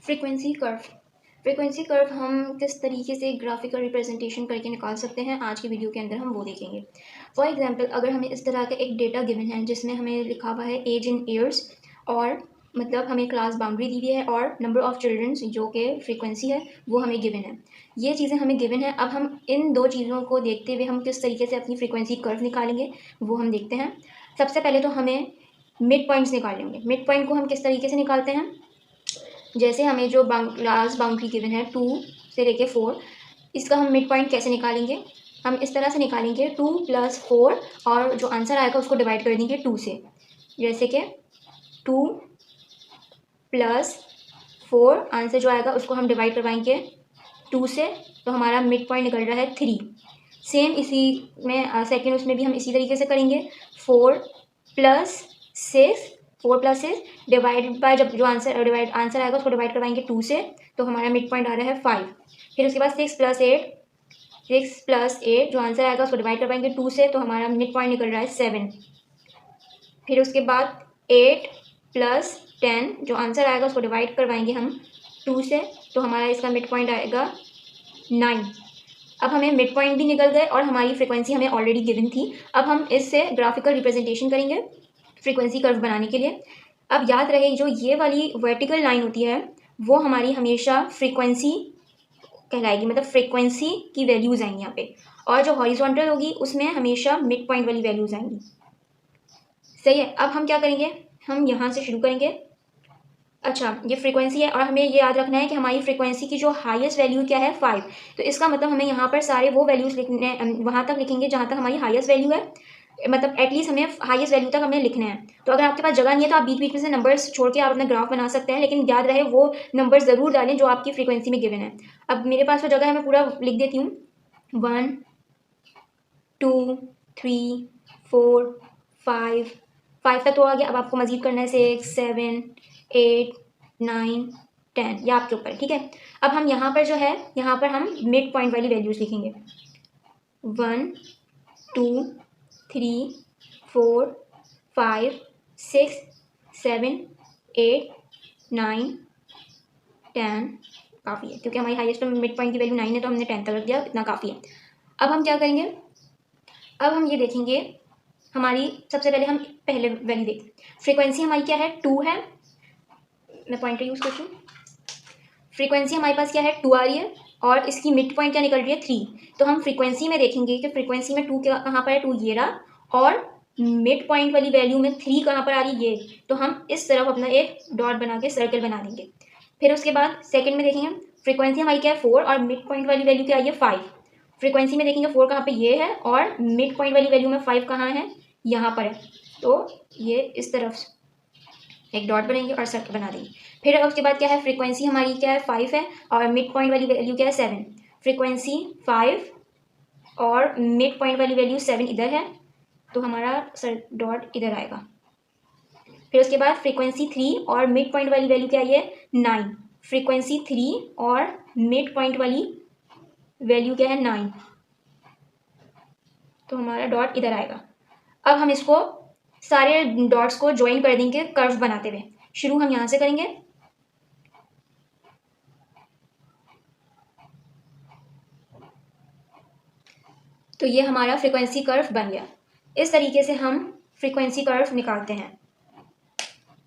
Frequency curve हम किस तरीके से ग्राफिकल रिप्रेजेंटेशन करके निकाल सकते हैं, आज की वीडियो के अंदर हम वो देखेंगे। फॉर एग्जांपल, अगर हमें इस तरह का एक डेटा गिवन है जिसमें हमें लिखा हुआ है एज इन ईयर्स और मतलब हमें क्लास बाउंड्री दी हुई है और नंबर ऑफ़ चिल्ड्रंस जो कि फ्रीक्वेंसी है वो हमें गिवन है। ये चीज़ें हमें गिवन है। अब हम इन दो चीज़ों को देखते हुए हम किस तरीके से अपनी फ्रीक्वेंसी कर्व निकालेंगे वो हम देखते हैं। सबसे पहले तो हमें मिड पॉइंट्स निकालेंगे। मिड पॉइंट को हम किस तरीके से निकालते हैं, जैसे हमें जो क्लास बाउंड्री गिवन है 2 से लेके 4, इसका हम मिड पॉइंट कैसे निकालेंगे, हम इस तरह से निकालेंगे 2 + 4 और जो आंसर आएगा उसको डिवाइड कर देंगे 2 से। जैसे कि 2 + 4 आंसर जो आएगा उसको हम डिवाइड करवाएंगे 2 से, तो हमारा मिड पॉइंट निकल रहा है 3। सेम इसी में सेकेंड उसमें भी हम इसी तरीके से करेंगे। 4 + 6 डिवाइडेड बाय, जब जो आंसर आएगा उसको डिवाइड करवाएंगे 2 से, तो हमारा मिड पॉइंट आ रहा है 5। फिर उसके बाद 6 + 8 जो आंसर आएगा उसको डिवाइड करवाएंगे 2 से, तो हमारा मिड पॉइंट निकल रहा है 7। फिर उसके बाद 8 + 10 जो आंसर आएगा उसको डिवाइड करवाएंगे हम 2 से, तो हमारा इसका मिड पॉइंट आएगा 9। अब हमें मिड पॉइंट भी निकल गए और हमारी फ्रीक्वेंसी हमें ऑलरेडी गिवन थी। अब हम इससे ग्राफिकल रिप्रेजेंटेशन करेंगे फ्रीक्वेंसी कर्व बनाने के लिए। अब याद रहे, जो ये वाली वर्टिकल लाइन होती है वो हमारी हमेशा फ्रीक्वेंसी कहलाएगी, मतलब फ्रीक्वेंसी की वैल्यूज़ आएंगी यहाँ पे, और जो हॉरिजॉन्टल होगी उसमें हमेशा मिड पॉइंट वाली वैल्यूज़ आएंगी। सही है। अब हम क्या करेंगे, हम यहाँ से शुरू करेंगे। अच्छा, ये फ्रीक्वेंसी है और हमें ये याद रखना है कि हमारी फ्रीक्वेंसी की जो हाईएस्ट वैल्यू क्या है 5। तो इसका मतलब हमें यहाँ पर सारे वो वैल्यूज़ लिखने, वहाँ तक लिखेंगे जहाँ तक हमारी हाईएस्ट वैल्यू है, मतलब एटलीस्ट हमें हाईएस्ट वैल्यू तक हमें लिखना है। तो अगर आपके पास जगह नहीं है तो आप बीच बीच में से नंबर्स छोड़ के आप अपना ग्राफ बना सकते हैं, लेकिन याद रहे वो नंबर ज़रूर डालें जो आपकी फ्रीक्वेंसी में गिवन है। अब मेरे पास तो जगह है, मैं पूरा लिख देती हूँ। 1 2 3 4 5 तक तो आ गया। अब आपको मज़ीद करना है 6 7 8 9 10, या आपके ऊपर, ठीक है। अब हम यहाँ पर जो है, यहाँ पर हम मिड पॉइंट वाली वैल्यूज़ लिखेंगे। 1 2 3 4 5 6 7 8 9 10, काफ़ी है क्योंकि हमारी हाईएस्ट मिड पॉइंट की वैल्यू 9 है, तो हमने 10 तक रख दिया, इतना काफ़ी है। अब हम क्या करेंगे, अब हम ये देखेंगे, हमारी सबसे पहले हम पहले वैल्यू देखते हैं। फ्रीक्वेंसी हमारी क्या है, 2 है। मैं पॉइंटर यूज़ करती हूँ। फ्रीक्वेंसी हमारे पास क्या है, 2 आ रही है और इसकी मिड पॉइंट क्या निकल रही है, 3। तो हम फ्रीक्वेंसी में देखेंगे कि फ्रीक्वेंसी में 2 कहाँ पर है, 2 ये रहा, और मिड पॉइंट वाली वैल्यू में 3 कहाँ पर आ रही है, ये। तो हम इस तरफ अपना एक डॉट बना के सर्कल बना देंगे। फिर उसके बाद सेकंड में देखेंगे, फ्रीक्वेंसी हमारी क्या है 4 और मिड पॉइंट वाली वैल्यू क्या आई है 5। फ्रीक्वेंसी में देखेंगे 4 कहाँ पे, ये है, और मिड पॉइंट वाली वैल्यू में 5 कहाँ है, यहाँ पर है। तो ये इस तरफ एक डॉट बनाएंगे और सर्कल बना देंगे। फिर उसके बाद क्या है, फ्रीक्वेंसी हमारी क्या है 5 है और मिड पॉइंट वाली वैल्यू क्या है 7। फ्रीक्वेंसी 5 और मिड पॉइंट वाली वैल्यू 7 इधर है, तो हमारा डॉट इधर आएगा। फिर उसके बाद फ्रीक्वेंसी 3 और मिड पॉइंट वाली वैल्यू क्या है 9। फ्रीक्वेंसी 3 और मिड पॉइंट वाली वैल्यू क्या है 9, तो हमारा डॉट इधर आएगा। अब हम इसको सारे डॉट्स को ज्वाइन कर देंगे कर्व बनाते हुए। शुरू हम यहाँ से करेंगे। तो ये हमारा फ्रीक्वेंसी कर्व बन गया। इस तरीके से हम फ्रीक्वेंसी कर्व निकालते हैं।